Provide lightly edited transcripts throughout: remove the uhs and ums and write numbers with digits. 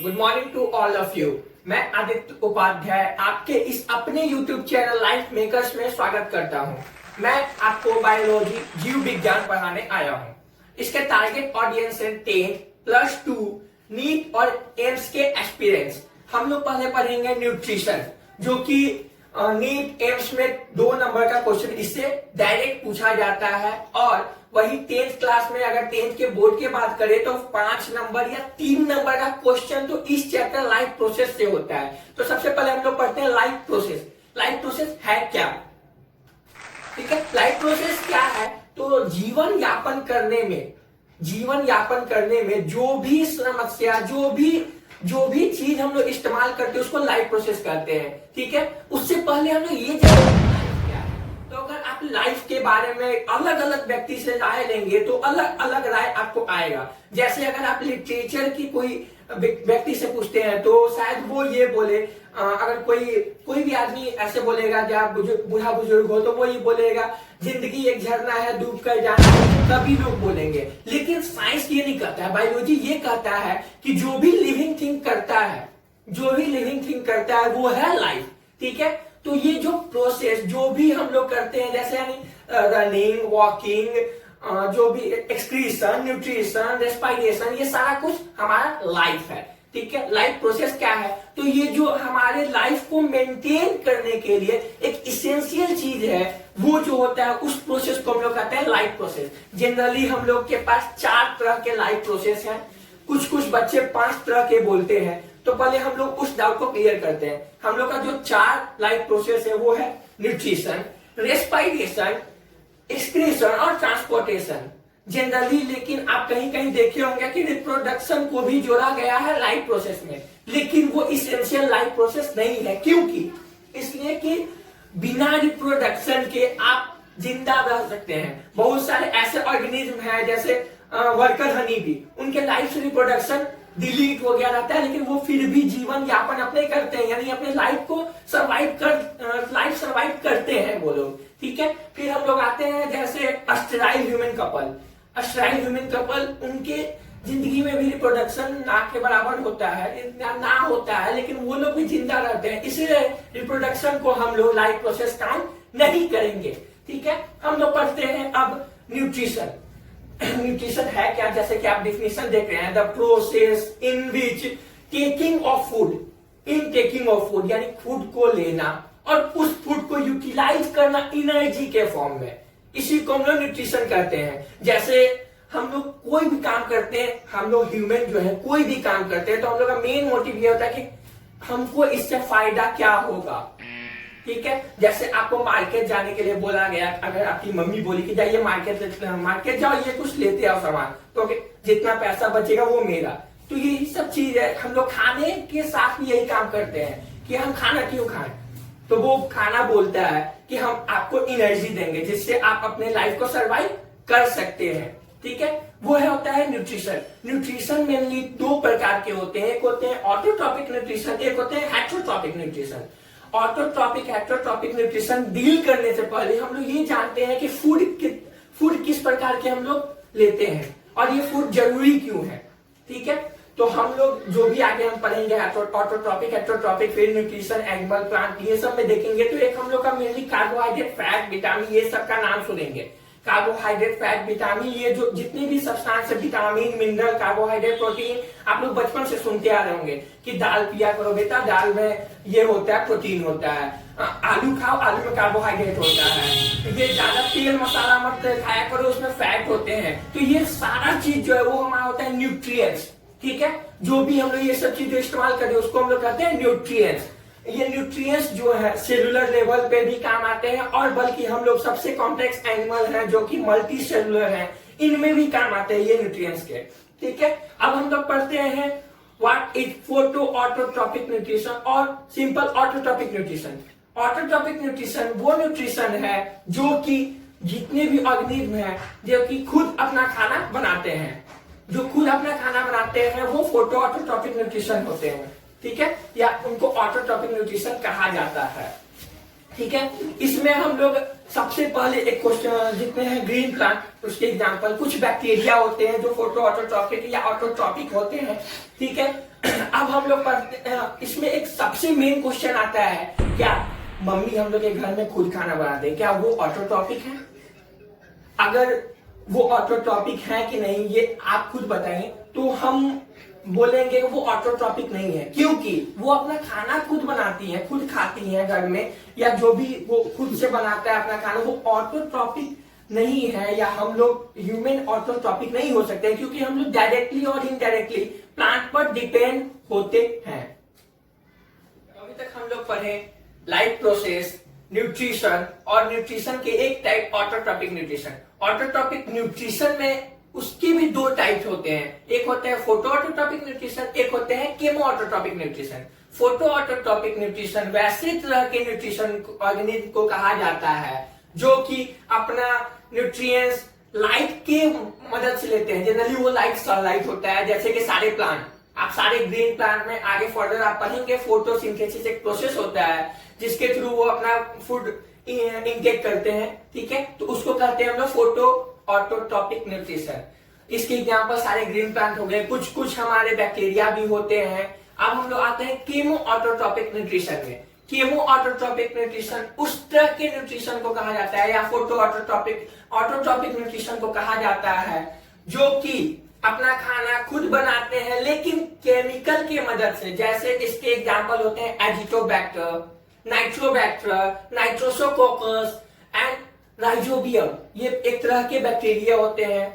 Good morning to all of you. मैं आदित्य उपाध्याय आपके इस अपने YouTube चैनल लाइफ मेकर्स में स्वागत करता हूं। मैं आपको बायोलॉजी जीव विज्ञान पढ़ाने आया हूं। इसके टारगेट ऑडियंस है 10 प्लस 2 नीट और एम्स के एस्पिरेंट्स। हम लोग पहले पढ़ेंगे न्यूट्रिशन, जो कि नीट एम्स में 2 नंबर का क्वेश्चन इससे डायरेक्ट पूछा जाता है। और वही 10th क्लास में अगर 10th के बोर्ड की बात करें तो 5 नंबर या 3 नंबर का क्वेश्चन तो इस चैप्टर लाइफ प्रोसेस से होता है। तो सबसे पहले हम लोग पढ़ते हैं लाइफ प्रोसेस। लाइफ प्रोसेस है क्या? ठीक है, लाइफ प्रोसेस क्या है? तो जीवन यापन करने में जो भी समस्या, जो भी चीज हम लोग इस्तेमाल करते हैं उसको लाइफ प्रोसेस कहते हैं। ठीक है, उससे पहले हम लोग ये जानते हैं, तो अगर आप लाइफ के बारे में अलग अलग व्यक्ति से राय लेंगे तो अलग अलग राय आपको आएगा। जैसे अगर आप लिटरेचर की कोई व्यक्ति से पूछते हैं तो शायद वो ये बोले, अगर कोई भी आदमी ऐसे बोलेगा, जब बूढ़ा बुजुर्ग हो तो वो ये बोलेगा जिंदगी एक झरना है, डूब कर जाना है, तभी लोग बोलेंगे। लेकिन साइंस ये नहीं कहता है, बायोलॉजी ये कहता है कि जो भी लिविंग थिंग करता है वो है लाइफ। ठीक है, तो ये जो प्रोसेस जो भी हम लोग करते हैं, जैसे यानी रनिंग, वॉकिंग, जो भी एक्सक्रीशन, न्यूट्रिशन, रेस्पिरेशन, ये सारा कुछ हमारा लाइफ है। ठीक है, लाइफ प्रोसेस क्या है? तो ये जो हमारे लाइफ को मेंटेन करने के लिए एक इसेंशियल चीज है, वो जो होता है उस प्रोसेस को हम लोग कहते हैं लाइफ प्रोसेस। जनरली हम लोग के पास 4 तरह के लाइफ प्रोसेस हैं। कुछ बच्चे 5 तरह के बोलते हैं। तो पहले हम लोग उस डाउट को क्लियर करते हैं। हम लोग का जो 4 लाइफ प्रोसेस है वो है न्यूट्रिशन, रेस्पिरेशन, एक्सक्रीशन और ट्रांसपोर्टेशन जनरली। लेकिन आप कहीं देखे होंगे कि रिप्रोडक्शन को भी जोड़ा गया है लाइफ प्रोसेस में, लेकिन वो इसेंशियल लाइफ प्रोसेस नहीं है। क्योंकि इसलिए कि बिना रिप्रोडक्शन के आप जिंदा रह सकते हैं। बहुत सारे ऐसे ऑर्गेनिज्म हैं, जैसे वर्कर हनी भी, उनके लाइफ से रिप्रोडक्शन डिलीट हो गया रहता है, लेकिन वो फिर भी जीवन यापन अपने करते हैं, यानी अपने लाइफ को सर्वाइव करते हैं वो लोग। ठीक है, फिर हम लोग आते हैं जैसे स्टेराइल ह्यूमन कपल, उनके जिंदगी में भी रिप्रोडक्शन ना के बराबर होता है, ना होता है, लेकिन वो लोग भी जिंदा रहते हैं, इसीलिए रिप्रोडक्शन को हम लोग लाइफ प्रोसेस काउंट नहीं करेंगे। ठीक है, हम लोग पढ़ते हैं अब न्यूट्रिशन। न्यूट्रिशन है क्या? जैसे कि आप डिफिनेशन देख रहे हैं, the process in which taking of food, यानी फूड को लेना और उस फूड को यूटिलाइज करना एनर्जी के फॉर्म में, इसी को हम लोग न्यूट्रिशन कहते हैं। जैसे हम लोग कोई भी काम करते हैं, हम लोग ह्यूमन जो है कोई भी काम करते हैं तो हम लोग का मेन मोटिव ये होता है कि हमको इससे फायदा क्या होगा। ठीक है, जैसे आपको मार्केट जाने के लिए बोला गया, अगर आपकी मम्मी बोली कि जाइए मार्केट जाओ, ये कुछ लेते आओ सामान, तो जितना पैसा बचेगा वो मेरा। तो यही सब चीज है। हम लोग खाने के साथ भी यही काम करते हैं कि हम खाना क्यों खाएं, तो वो खाना बोलता है कि हम आपको एनर्जी देंगे जिससे आप अपने लाइफ को सर्वाइव कर सकते हैं। ठीक है, वो होता है न्यूट्रिशन। न्यूट्रिशन मेनली 2 प्रकार के होते हैं, एक होते हैं ऑटोट्रॉपिक न्यूट्रिशन, एक होते हैं heterotrophic nutrition. Autotrophic heterotrophic nutrition deal करने से पहले हम लोग ये जानते हैं कि फूड किस प्रकार के हम लोग लेते हैं और ये फूड जरूरी क्यों है। ठीक है, तो हम लोग जो भी आगे हम पढ़ेंगे ऑटोट्रॉपिक, हेटेरोट्रॉपिक, फिर न्यूट्रिशन, एनिमल, प्लांट, ये सब में देखेंगे। तो एक हम लोग का मेनली कार्बोहाइड्रेट, फैट, विटामिन, ये सब का नाम सुनेंगे। कार्बोहाइड्रेट, फैट, विटामिन, ये जो जितने भी सब्सटेंस है, विटामिन, मिनरल, कार्बोहाइड्रेट, प्रोटीन, आप लोग बचपन से सुनते आ रहे होंगे कि दाल पिया करो बेटा, दाल में ये होता है, प्रोटीन होता है। आलू खाओ, आलू में कार्बोहाइड्रेट होता है। ये ज्यादा तेल मसाला मत खाया करो, उसमें फैट होते हैं। तो ये सारा चीज जो है वो हमारा होता है न्यूट्रिएंट्स। ठीक है, जो भी हम लोग ये सब चीजें इस्तेमाल करते हैं उसको हम लोग कहते हैं न्यूट्रिएंट्स। ये न्यूट्रिएंट्स जो है सेलुलर लेवल पे भी काम आते हैं, और बल्कि हम लोग सबसे कॉम्प्लेक्स एनिमल हैं जो कि मल्टी सेलुलर हैं, इनमें भी काम आते हैं ये न्यूट्रिएंट्स के। ठीक है, अब हम लोग पढ़ते हैं what is photoautotrophic nutrition और simple autotrophic nutrition. Autotrophic nutrition वो न्यूट्रिशन है जो कि जितने भी ऑर्गेनिज्म है जो कि खुद अपना खाना बनाते हैं, वो फोटो ऑटोट्रॉपिक न्यूट्रिशन होते हैं। ठीक है, या उनको ऑटोट्रॉपिक न्यूट्रिशन कहा जाता है। ठीक है, इसमें हम लोग सबसे पहले एक क्वेश्चन जितने हैं ग्रीन प्लांट, उसके एग्जांपल कुछ बैक्टीरिया होते हैं जो फोटो ऑटोट्रॉपिक या ऑटोट्रॉपिक होते हैं। ठीक है, अब अब हम लोग पढ़ते हैं, इसमें एक सबसे मेन क्वेश्चन आता है, क्या मम्मी हम लोग के घर में खुद खाना बनाते हैं, क्या वो ऑटोट्रॉपिक है? अगर वो ऑटोट्रॉपिक है कि नहीं ये आप खुद बताएं, तो हम बोलेंगे वो ऑटोट्रॉपिक नहीं है, क्योंकि वो अपना खाना खुद बनाती है, खुद खाती है घर में, या जो भी वो खुद से बनाता है अपना खाना, वो ऑटोट्रॉपिक नहीं है, या हम लोग ह्यूमन ऑटोट्रॉपिक नहीं हो सकते, क्योंकि हम लोग डायरेक्टली और इनडायरेक्टली प्लांट पर डिपेंड होते हैं। अभी तक हम लोग पढ़े लाइफ प्रोसेस, न्यूट्रिशन, और न्यूट्रिशन के एक type autotrophic nutrition. Autotrophic nutrition में उसके भी दो टाइप्स होते हैं, एक होते हैं फोटो ऑटोट्रॉपिक न्यूट्रिशन, एक होते हैं chemo autotrophic nutrition. Photo autotrophic nutrition वैसे तरह के न्यूट्रिशन ऑर्गेनिज्म को कहा जाता है जो कि अपना न्यूट्रिएंट्स लाइट के मदद से लेते हैं। जनरली वो लाइट सनलाइट होता है, जैसे कि सारे प्लांट, आप सारे ग्रीन प्लांट में आगे फर्दर आप पढ़ेंगे, फोटोसिंथेसिस एक प्रोसेस होता है जिसके थ्रू वो अपना फूड इनटेक करते हैं, ठीक है, तो उसको कहते हैं हम लोग फोटो ऑटोट्रॉपिक न्यूट्रिशन। इसके एग्जांपल सारे ग्रीन प्लांट हो गए, कुछ कुछ हमारे बैक्टीरिया भी होते हैं। अब हम लोग आते हैं कीमो ऑटोट्रॉपिक न्यूट्रिशन में। कीमो ऑटोट्रॉपिक न्यूट्रिशन उस तरह के न्यूट्रिशन को कहा जाता है, या फोटो ऑटोट्रॉपिक न्यूट्रिशन को कहा जाता है जो कि अपना खाना खुद बनाते हैं लेकिन केमिकल की मदद से। जैसे इसके एग्जांपल होते हैं एजिटोबैक्टर, नाइट्रोबैक्टर, नाइट्रोसोकोकस एंड राइजोबियम। ये एक तरह के बैक्टीरिया होते हैं,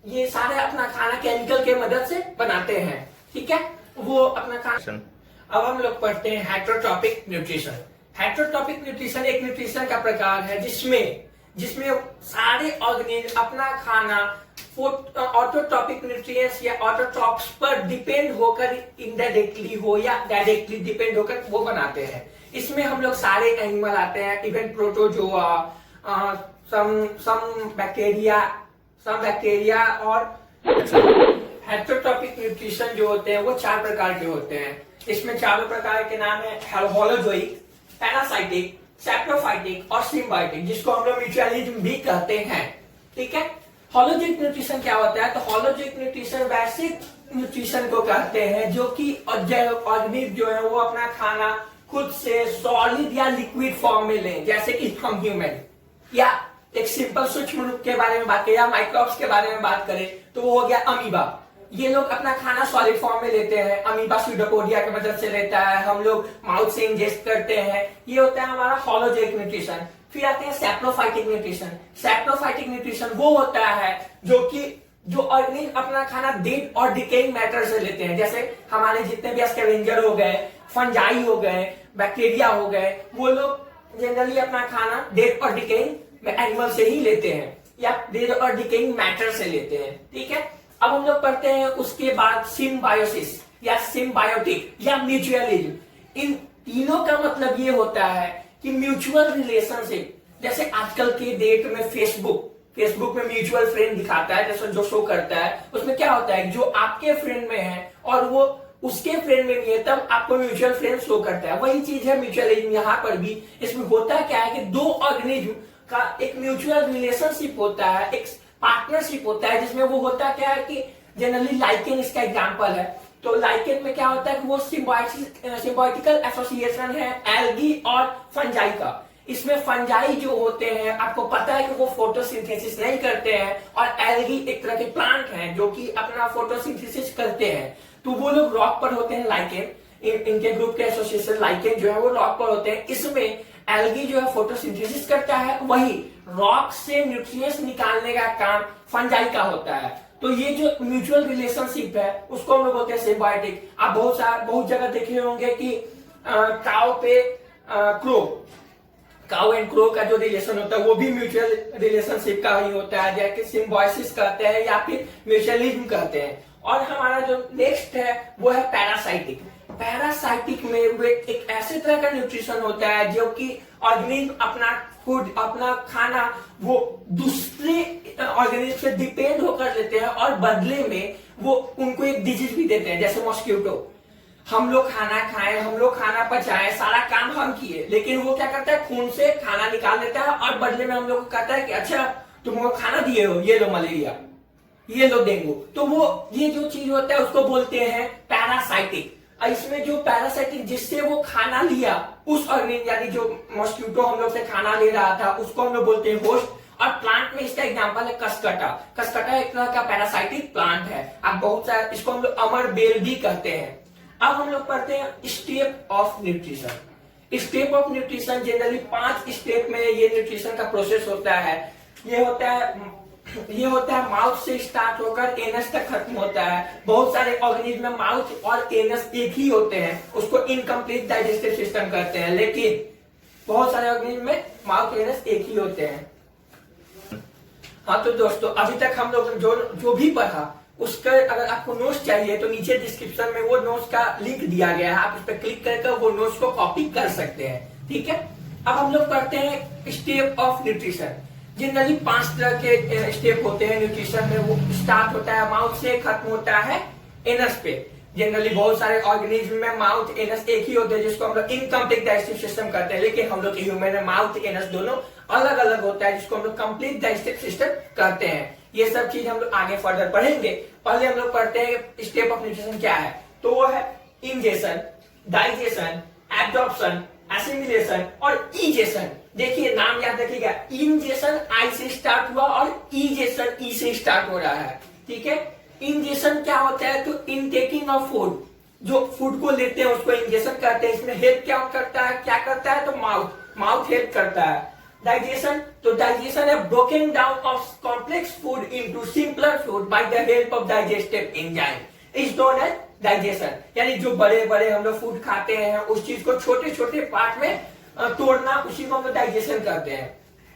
ये सारे अपना खाना केमिकल के मदद से बनाते हैं, ठीक है, वो अपना खाना। अब हम लोग पढ़ते हैं हेटेरोट्रॉपिक न्यूट्रिशन। हेटेरोट्रॉपिक न्यूट्रिशन एक न्यूट्रिशन का प्रकार है जिसमें सारे ऑर्गेनिज्म अपना खाना ऑटोट्रॉपिक न्यूट्रिएंट्स या ऑटोट्रॉप्स पर डिपेंड होकर इनडायरेक्टली हो या डायरेक्टली डिपेंड होकर वो बनाते हैं। इसमें हम लोग सारे एनिमल आते हैं, इवन प्रोटोजोआ, सम बैक्टीरिया और हेटेरोट्रॉपिक न्यूट्रिशन जो होते हैं वो 4 प्रकार के होते हैं। इसमें चारों प्रकार के नाम है होलोजोइक, पैरासाइटिक, सैप्रोफाइटिक और सिम्बायोटिक, जिसको हम लोग म्यूचुअलिज्म भी कहते हैं, ठीक है। होलोजोइक न्यूट्रिशन क्या होता है? तो होलोजोइक न्यूट्रिशन वैसे न्यूट्रिशन को कहते हैं जो कि ऑर्गेनिज्म जो है वो अपना खाना खुद से सॉलिड या लिक्विड फॉर्म में लें, जैसे कि हम ह्यूमन, या एक सिंपल सूक्ष्म रूप के बारे में बात करें या माइक्रोब्स के बारे में बात करें तो वो हो गया अमीबा। ये लोग अपना खाना सॉलिड फॉर्म में लेते हैं, अमीबा स्यूडोपोडिया की मदद से लेता है, हम लोग माउथ से इंजेस्ट करते हैं, ये होता है हमारा होलोजोइक न्यूट्रिशन। फिर आते हैं सैप्रोफाइटिक न्यूट्रिशन। सैप्रोफाइटिक न्यूट्रिशन वो होता है जो ऑर्गेनिज्म अपना खाना डेड और डिकेइंग मैटर से लेते हैं, जैसे हमारे जितने भी स्कैवेंजर हो गए, फंजाई हो गए, बैक्टीरिया हो गए, वो लोग जनरली अपना खाना डेड और डिकेइंग एनिमल से ही लेते हैं या डेड और डिकेइंग मैटर से लेते हैं, ठीक है। अब हम लोग पढ़ते हैं उसके बाद सिम्बायोसिस या सिम्बायोटिक या म्यूचुअलिज्म। इन तीनों का मतलब ये होता है कि म्यूचुअल रिलेशनशिप, जैसे आजकल के डेट में फेसबुक में म्यूचुअल फ्रेंड दिखाता है, जैसे जो शो करता है उसमें क्या होता है, जो आपके फ्रेंड में है और वो उसके फ्रेंड में भी है, तब आपको म्यूचुअल फ्रेंड शो करता है। वही चीज है म्यूचुअलिज्म यहाँ पर भी। इसमें होता क्या है कि दो ऑर्गेनिज्म का एक म्यूचुअल रिलेशनशिप होता है, एक पार्टनरशिप होता है, जिसमें वो होता क्या है कि जनरली लाइकेन इसका एग्जांपल है। तो लाइकेन में क्या होता है कि वो सिम्बायोटिकल एसोसिएशन है एल्गी और फंजाई का। इसमें फंजाई जो होते हैं, आपको पता है कि वो फोटोसिंथेसिस नहीं करते हैं, और एल्गी एक तरह के प्लांट हैं जो कि अपना फोटोसिंथेसिस करते हैं। तो वो लोग रॉक पर होते हैं, लाइकेन, इनके ग्रुप के एसोसिएशन लाइकेन जो है वो रॉक पर होते हैं। इसमें एल्गी जो है फोटोसिंथेसिस करता है, वही रॉक से न्यूट्रिएंट्स निकालने का काम फंजाई का होता है। तो ये जो म्यूचुअल रिलेशनशिप है उसको हम लोग बोलते हैं सिम्बायोटिक। आप बहुत जगह देखे होंगे कि काउ एंड क्रो का जो रिलेशन होता है वो भी म्यूचुअल रिलेशनशिप का ही होता है, जैसे सिम्बायोसिस कहते हैं या फिर म्यूचुअलिज्म कहते हैं। और हमारा जो नेक्स्ट है वो है पैरासाइटिक। पैरासाइटिक में वो एक ऐसे तरह का न्यूट्रिशन होता है जो कि ऑर्गेनिज्म अपना फूड, अपना खाना वो दूसरे ऑर्गेनिज्म से डिपेंड होकर लेते हैं और बदले में वो उनको एक डिजीज भी देते हैं, जैसे मॉस्किटो। हम लोग खाना खाएं, हम लोग खाना पचाएं, सारा काम हम किए, लेकिन वो क्या करता है, खून से खाना निकाल देता है और बदले में हम लोग को कहता है कि अच्छा तुमको खाना दिए हो, ये लो मलेरिया, ये लो डेंगू। तो वो ये जो चीज होता है उसको बोलते हैं पैरासाइटिक। इसमें जो पैरासाइटिक जिससे वो खाना लिया उस ऑर्गेनिज्म, यानी जो मॉस्क्यूटो हम लोग से खाना ले रहा था, उसको हम लोग बोलते हैं होस्ट। और प्लांट में इसका एग्जांपल है कसकटा। कसकटा एक तरह का पैरासाइटिक प्लांट है। अब बहुत सारा इसको हम लोग अमर बेल भी कहते हैं। अब हम लोग पढ़ते हैं step of nutrition. Step of nutrition generally 5 step में ये न्यूट्रिशन का प्रोसेस होता है। ये होता है माउथ से स्टार्ट होकर एनस तक खत्म होता है। बहुत सारे ऑर्गेनिज्म में माउथ और एनस एक ही होते हैं, उसको इनकम्प्लीट डाइजेस्टिव सिस्टम कहते हैं। लेकिन बहुत सारे ऑर्गेनिज्म में माउथ एनस एक ही होते हैं। हाँ तो दोस्तों, अभी तक हम लोग जो भी पढ़ा उसका अगर आपको नोट्स चाहिए तो नीचे डिस्क्रिप्शन में वो नोट्स का लिंक दिया गया है, आप उस पर क्लिक करके वो नोट्स को कॉपी कर सकते हैं। ठीक है, अब हम लोग करते हैं स्टेप ऑफ न्यूट्रिशन। जनरली 5 तरह के स्टेप होते हैं न्यूट्रिशन में। वो स्टार्ट होता है माउथ से, खत्म होता है एनस पे। जनरली बहुत सारे ऑर्गेनिज्म में माउथ एनस एक ही होते हैं, जिसको हम लोग इनकम्प्लीट डाइजेस्टिव सिस्टम कहते हैं। लेकिन हम लोग के ह्यूमन में माउथ एनस दोनों अलग अलग होता है, जिसको हम लोग कंप्लीट डाइजेस्टिव सिस्टम कहते हैं। ये सब चीज हम लोग आगे फर्दर पढ़ेंगे। पहले हम लोग पढ़ते हैं स्टेप ऑफ न्यूट्रिशन क्या है। तो वो है इंजेशन, डाइजेशन, एब्जॉर्प्शन, एसिमिलेशन और इजेशन। देखिए नाम याद रखिएगा, इंजेशन आई से स्टार्ट हुआ और इजेशन ई से स्टार्ट हो रहा है। ठीक है, इंजेशन क्या होता है, तो इनटेकिंग ऑफ फूड, जो फूड को लेते हैं उसको इंजेशन कहते हैं। इसमें हेल्प क्या करता है, तो माउथ हेल्प करता है। डाइजेशन, तो डाइजेशन है broken down of complex food into simpler food by the help of digestive enzyme is known as digestion. यानी जो बड़े बड़े हम लोग फूड खाते हैं उस चीज को छोटे छोटे पार्ट में तोड़ना, उसी को हम लोग डाइजेशन करते हैं।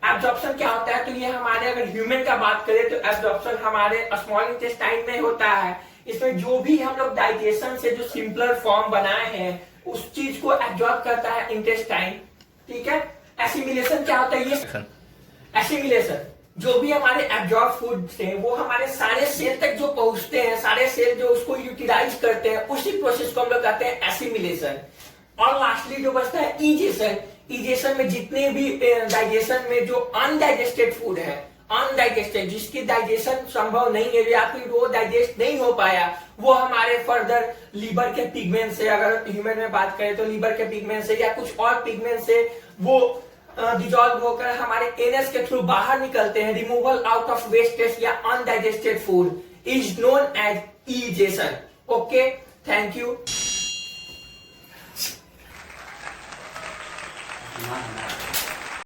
एब्जॉर्प्शन क्या होता है, तो ये हमारे अगर ह्यूमन का बात करें तो एब्जॉर्प्शन हमारे स्मॉल इंटेस्टाइन में होता है। इसमें जो भी हम लोग डाइजेशन से जो सिंपलर फॉर्म बनाए हैं उस चीज को एब्जॉर्ब करता है इंटेस्टाइन। ठीक है, एसिमिलेशन क्या होता है, ये एसिमिलेशन जो भी हमारे एब्जॉर्ब फूड से वो हमारे सारे सेल तक जो पहुंचते हैं, सारे सेल जो उसको यूटिलाइज करते हैं, उसी प्रोसेस को हम लोग कहते हैं एसिमिलेशन। और लास्टली जो बचता है इजेशन। इजेशन में जितने भी डाइजेशन में जो अनडाइजेस्टेड फूड है, अनडाइजेस्टेड जिसकी डाइजेशन संभव नहीं है या फिर वो डाइजेस्ट नहीं हो पाया, वो हमारे फर्दर लीवर के पिगमेंट से, अगर ह्यूमन में बात करें तो लीवर के पिगमेंट से या कुछ और पिगमेंट से वो डिजॉल्व होकर हमारे एनएस के थ्रू बाहर निकलते हैं। रिमूवल आउट ऑफ वेस्टेज या undigested food is known as egestion. Okay, thank you.